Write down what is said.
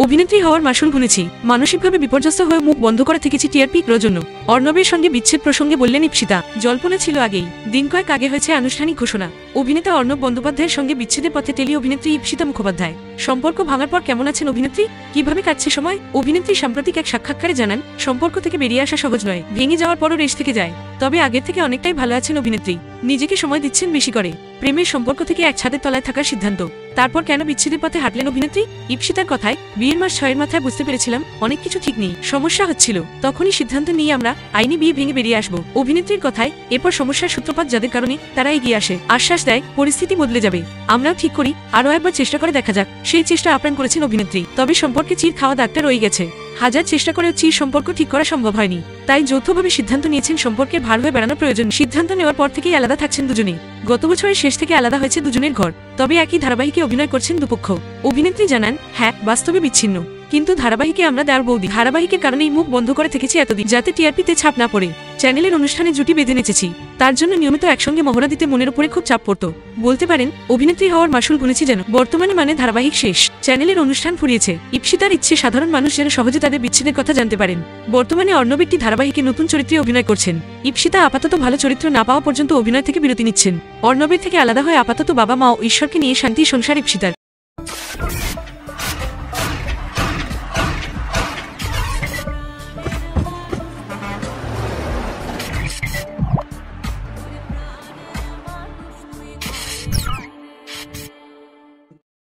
অভিনেত্রী হওয়ার মাসুল গুনেছি, মানসিকভাবে বিপর্যস্ত হয়ে মুখ বন্ধ করে থেকেছি টিআরপি জন্য। অর্ণবের সঙ্গে বিচ্ছেদ প্রসঙ্গে বললেন ইপসিতা। জল্পনা ছিল আগেই, দিন কয়েক আগে হয়েছে আনুষ্ঠানিক ঘোষণা। অভিনেতা অর্ণব বন্দ্যোপাধ্যায়ের সঙ্গে বিচ্ছেদের পথে টেলি অভিনেত্রী ইপসিতা মুখোপাধ্যায়। সম্পর্ক ভাঙার পর কেমন আছেন অভিনেত্রী, কিভাবে কাটছে সময়? অভিনেত্রী সাম্প্রতিক এক সাক্ষাৎকারে জানান, সম্পর্ক থেকে বেরিয়ে আসা সহজ নয়, ভেঙে যাওয়ার পরও রেশ থেকে যায়। তবে আগের থেকে অনেকটাই ভালো আছেন অভিনেত্রী, নিজেকে সময় দিচ্ছেন বেশি করে। প্রেমের সম্পর্ক থেকে এক ছাদের তলায় থাকার সিদ্ধান্ত। তারপর কেন বিচ্ছেদের পথে হাঁটলেন অভিনেত্রী? ইপসিতার কথায়, বিয়ের মাস 6-এর মাথায় বুঝতে পেরেছিলাম অনেক কিছু ঠিক নেই, সমস্যা হচ্ছিল। তখনই সিদ্ধান্ত নিয়ে আমরা আইনি বিয়ে ভেঙে বেরিয়ে আসবো। অভিনেত্রীর কথায়, এরপর সমস্যার সূত্রপাত যাদের কারণে তারা এগিয়ে আসে, আশ্বাস দেয় পরিস্থিতি বদলে যাবে। আমরাও ঠিক করি আরও একবার চেষ্টা করে দেখা যাক। সেই চেষ্টা আপ্রাণ করেছেন অভিনেত্রী। তবে সম্পর্কে চির খাওয়া দাগটা রয়ে গেছে। হাজার চেষ্টা করেও চির সম্পর্ক ঠিক করা সম্ভব হয়নি। তাই যৌথভাবে সিদ্ধান্ত নিয়েছেন সম্পর্কে ভার হয়ে বেড়ানো প্রয়োজন। সিদ্ধান্ত নেওয়ার পর থেকেই আলাদা থাকছেন দুজনেই। গত বছরের শেষ থেকে আলাদা হয়েছে দুজনের ঘর। তবে একই ধারাবাহিকে অভিনয় করছেন দুপক্ষ। অভিনেত্রী জানান, হ্যাঁ বাস্তবে বিচ্ছিন্ন, কিন্তু ধারাবাহিকে আমরা দেওয়ার বৌদি। ধারাবাহিকের কারণেই মুখ বন্ধ করে থেকেছি এতদিন, যাতে টিআরপিতে ছাপ না পড়ে। চ্যানেলের অনুষ্ঠানে জুটি বেঁধে নেচেছি, তার জন্য নিয়মিত একসঙ্গে মহড়া দিতে মনের উপরে খুব চাপ পড়তো। বলতে পারেন অভিনেত্রী হওয়ার মাসুল গুনেছি যেন। বর্তমানে মানে ধারাবাহিক শেষ, চ্যানেলের অনুষ্ঠান ফুরিয়েছে। ইপসিতার ইচ্ছে সাধারণ মানুষ যেন সহজে তাদের বিচ্ছেদের কথা জানতে পারেন। বর্তমানে অর্ণব একটি ধারাবাহিকে নতুন চরিত্রে অভিনয় করছেন। ইপসিতা আপাতত ভালো চরিত্র না পাওয়া পর্যন্ত অভিনয় থেকে বিরতি নিচ্ছেন। অর্ণবের থেকে আলাদা হয়ে আপাতত বাবা মা ও ঈশ্বরকে নিয়ে শান্তি সংসার ইপসিতার।